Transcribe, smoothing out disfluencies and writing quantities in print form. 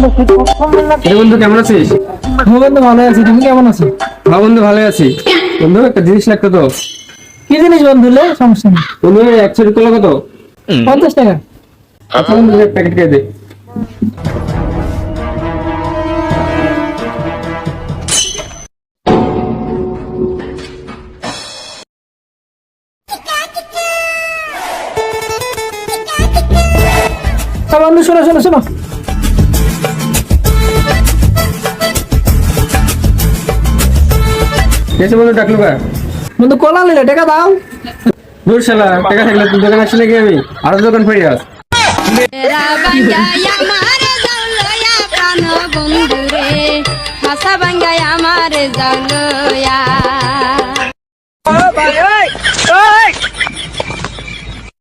বন্ধু কেমন আছিস? বন্ধু ভালো আছি, তুমি কেমন আছো? হ্যাঁ বন্ধু ভালো আছি। বন্ধু একটা জিনিস লাগতো তো। কি জিনিস বন্ধু? সমস্যা নেই। বন্ধু এক ছড়ি কলা কত? 50 টাকা। আচ্ছা বন্ধু এক প্যাকেট খেয়ে দে। বন্ধু শোনো শোনো শোনো, কেসে বন্ধু ডাকলো কা? বন্ধু কলা নিলে টাকা দাও। দূর শালা, টাকা থাকলে তুই দোকান আসলে কি আমি আরো দোকান ফিরে আস। তেরা বাঙ্গাই আমারে জাউলয়া প্রাণ বন্ধুরে হাসা বাঙ্গাই আমারে জাউলয়া। ভাই,